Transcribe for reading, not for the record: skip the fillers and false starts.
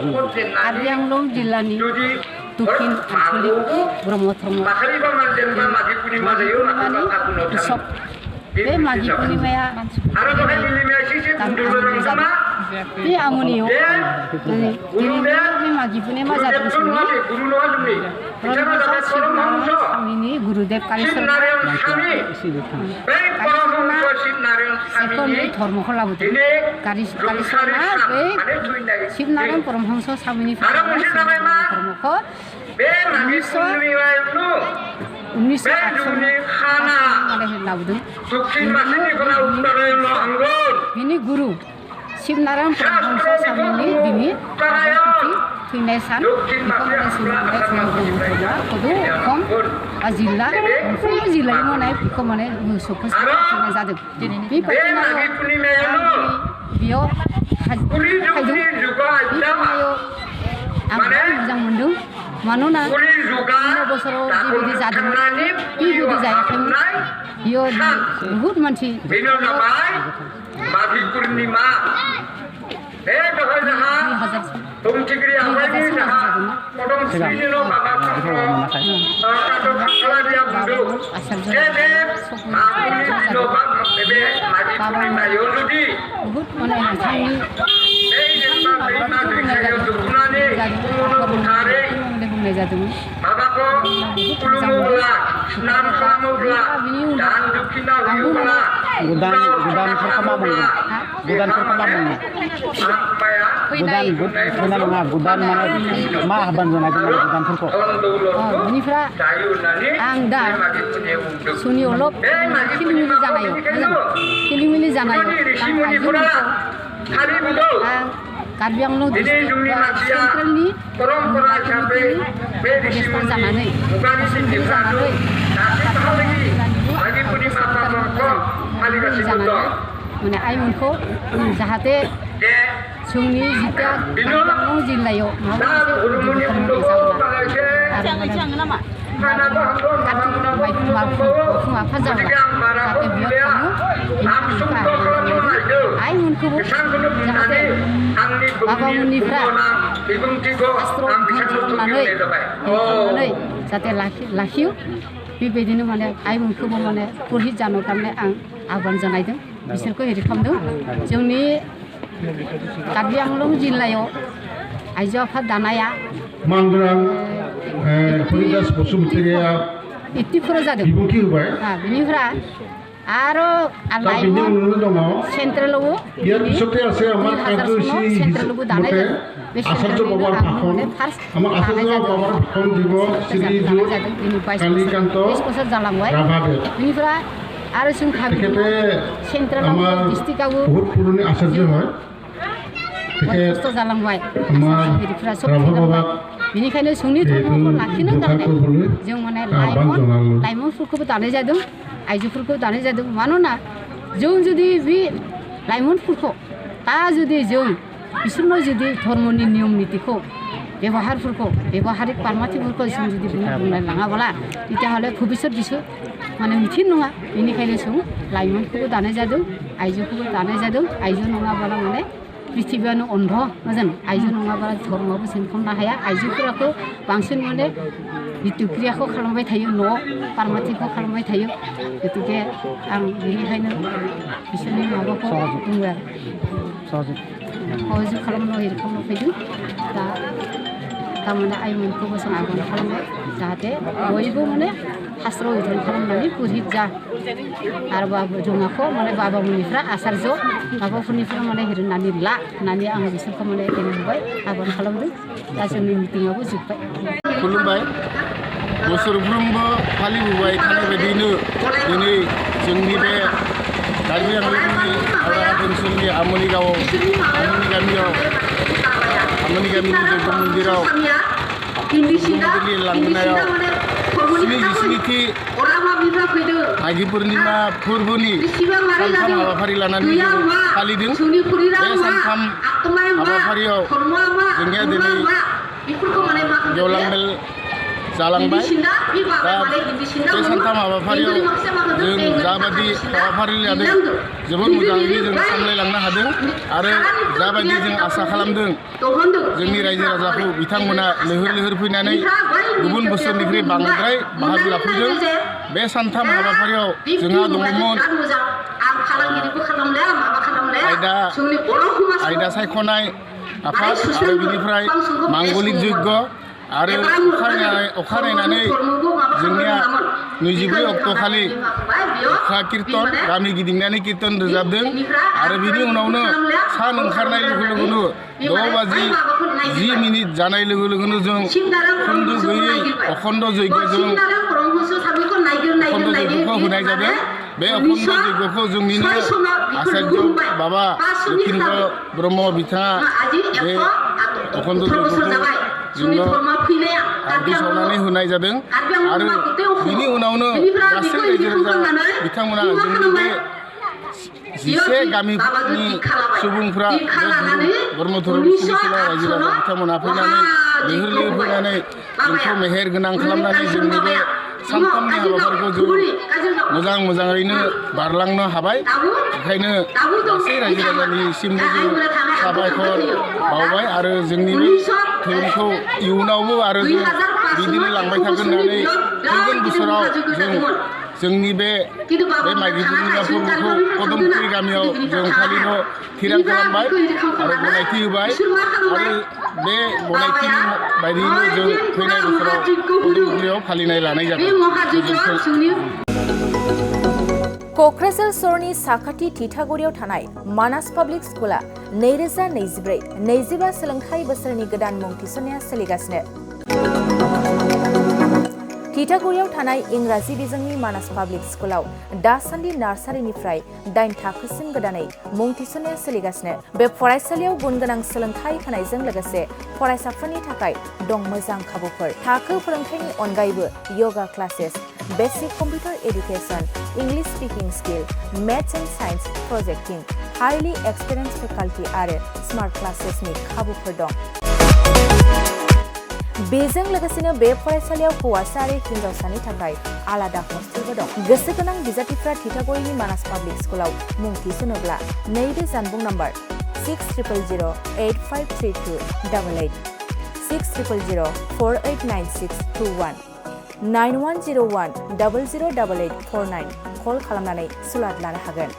कार्बि आंलं जिल्लानि दक्षिण आन्चलिक ब्रह्म धर्म उत्सव बे माघी पुर्णिमाया बे आमनियाव बे माघी पुर्णिमा जादों स्वामीनि गुरुदेव कालीचरण धर्मखौ लाबोदों कालीचरणा बै शिवनारायण परमहंस स्वामीनिफ्राय धर्मखौ 1908 लाबोदों बिनि गुरु शिवनारायण परमहंस स्वामीनि दिनै थैनाय सान जिल्ला मोनफ्रोमबो जिल्लायाव माने बेखौ माने मोसौखौ थैनाय जादों बेबायदिनो बेयाव आं मोजां मोनदों मानोना बोसोराव जिबायदि जादोंमोन बेबायदि जायाखैमोन बेयाव बहुत मानसि माघी पूर्णिमा बुंनाय जादोंमोन बाबाखौ खुलुमोब्ला स्नान खालामोब्ला दान दक्षिणा होयोब्ला गोदानफोरखौ मा बुङो गोदानफोरखौ मा बुङो गोदान नङा गोदान माने मा आह्वान जनायदों गोदानफोरखौ बेनिफ्राय आं दा सुनियावल' खिलिमिलि जानायाव आं कार्बि आंलं सेन्ट्रेलनि प्रदेशफोर जानानै माने आइमोनखौ जाहाथे जोंनि जिता कार्बि आंलं जिल्लायाव माबा मोनसे आफा जाब्ला जाहाथे बेयाव थाङो आइमोनखौबो जाहाथे बाबामोननिफ्राय शास्त्र खालामनानै जाहाथे लाखियो बेबायदिनो माने आइमोनखौबो माने पुरहित जानो थाखाय आं आह्वान जानायदों बिसोरखौ हेरि खालामदों जोंनि कार्बि आंलं जिल्लायाव आइजो आफाद दानाया इतिफोराव जादों बेनिफ्राय आरो लाइमोन सेन्ट्रेलावबो सेन्ट्रेलावबो दानाय जादों बे सेन्ट्रेलनिनो आं फार्स्ट दानाय जादों 22 बोसोर जालांबाय बेनिफ्राय आरो जों सेन्ट्रेलाव डिस्ट्रिक्टआवबो खस्थ' जालांबाय आसामगिरिफ्रा सब थैलांबाय बेनिखायनो जोंनि धर्मखौ लाखिनो थाखाय जों माने लाइमोनफोरखौबो दानाय जादों आइजोफोरखौ दानाय जादों मानोना जों जुदि बे लाइमोनफोरखौ दा जुदि जों बिसोरनो जुदि धर्मनि नियम नितिखौ बेबहारिक पारमाथिफोरखौ जों जुदि बुंनाय लाङाब्ला तेতিয়াह'ले भबिष्यत बिसोर माने मिथिं नङा बेनिखायनो जों लाइमोनखौबो दानाय जादों आइजोखौबो दानाय जादों आइजो नङाब्ला माने पृथिबियानो अन्ध मोजां आइजो नङाब्ला धर्मआबो सोंखांनो हाया आइजोफोरखौ बांसिन माने नित्यक्रियाखौ खालामबाय थायो न'आव पारमाथिखौ खालामबाय थायो गतिके आं बेनिखायनो बिसोरनि माबाखौ बुङो आरो सहयोग खालामनो हेल्प खालामनो फैदों दा थारमाने आइमोनखौबो जों आगान खालामबाय जाहाथे बयबो माने शास्त्र अध्ययन खालामनानै पुरहित जा आरो जोंहाखौ माने बाबामोननिफ्राय आचार्य माबाफोरनिफ्राय माने हेरनानै ला होननानै आं बिसोरखौ माने होबाय आगान खालामदों दा जोंनि मिटिङाबो जोब्बाय खुलुमबाय बोसोरफ्रोमबो फालिबोबाय थानाय बायदिनो दिनै जोंनि बे कार्बि आंलंनि आउराघाट ओनसोलनि आमनि गामिनि जय्ग मन्दिराव लांनायाव 27थि माघी पुर्णिमा फोरबोनि सानथाम हाबाफारि लानानै फालिदों बे सानथाम हाबाफारियाव जोंनिया दिनै गेवलां मेल जालांबाय दा बे सानथाम हाबाफारियाव जों जाबादि हाबाफारि लादों जोबोद मोजाङैनो जों सामलायलांनो हादों आरो जाबादि जों आसा खालामदों जोंनि रायजो राजाखौ बिथांमोना लैहोर लैहोर फैनानै गुबुन बोसोरनिख्रुइ बांद्राय बाहागो लाफैदों बे सानथाम हाबाफारियाव जोंहा दङमोन आयदा सायख'नाय आफाद आरो बिनिफ्राय मांगलिक यज्ञ आरो अखा नायनानै जोंनिया 24 अक्ट'खालि अखा कीर्तन गामि गिदिंनानै कीर्तन रोजाबदों आरो बिनि उनावनो सान ओंखारनाय लोगो लोगोनो 6:10 जानाय लोगो लोगोनो जों खन्द' गैयै अखन्द जैग'जों अखन्द जैग'खौ होनाय जादों बे अखन्द जैग'खौ जोंनिनो आचार्य बाबा लखीन्द्र ब्रह्म बिथाङा बे अखन्द जैग'खौ जोंनो आहुति सावनानै होनाय जादों आरो बिनि उनावनो गासै रायजो राजा बिथांमोना जोंनि बे 11 गामिनि सुबुंफ्रा ब्रह्म धोरोम सिबिसुला रायजो राजा बिथांमोना फैनानै लैहोर लैहोर फैनानै जोंखौ मेहेर गोनां खालामनानै जोंनि बे सानथामनि हाबाफारिखौ जों मोजाङैनो बारलांनो हाबाय ओंखायनो गासै रायजो राजानिसिमबो जों साबायखर बावबाय आरो जोंनि बे धोरोमखौ इयुनावबो आरो जों बिदिनो लांबाय थागोन होननानै फैगोन बोसोराव जोंनि बे माइगि दुर्गा फोरबोखौ कदमपुर गामियाव जों फालिनो थिरां खालामबाय आरो गनायथि होबाय आरो बे गनायथि बायदियैनो जों फैनाय बोसोराव कदमपुराव फालिनाय लानाय जागोन क'क्राझार सहरनि साखाथि थिथागुरियाव थानाय मानास पाब्लिक स्कुला 2024-25 सोलोंथाइ बोसोरनि गोदान मुं थिसननाया सोलिगासिनो। थिथागुरियाव थानाय इंराजि बिजोंनि मानास पाब्लिक स्कुलाव दासान्दि नार्सारिनिफ्राय 8 थाखोसिम गोदानै मुं थिसननाया सोलिगासिनो। बे फरायसालियाव गुनगोनां सोलोंथाइ होनायजों लोगोसे फरायसाफोरनि थाखाय दं मोजां खाबुफोर। थाखो फोरोंथायनि अनगायैबो yoga classes, basic computer education, English speaking skill, maths and science projecting, highly experience faculty आरो स्मार्ट क्लासेसनि खाबुफोर दं। बेजों लोगोसेनो बे फरायसालियाव हौवासा आरो हिन्जावसानि थाखाय आलादा हस्टेलबो दं। गोसो गोनां बिजाथिफ्रा थिथागुरिनि मानास पाब्लिक स्कुलाव मुं थिसनोब्ला नैबे जानबुं नम्बर 6000853288 6000489621 9101008849 कल खालामनानै सुलाद लानो हागोन।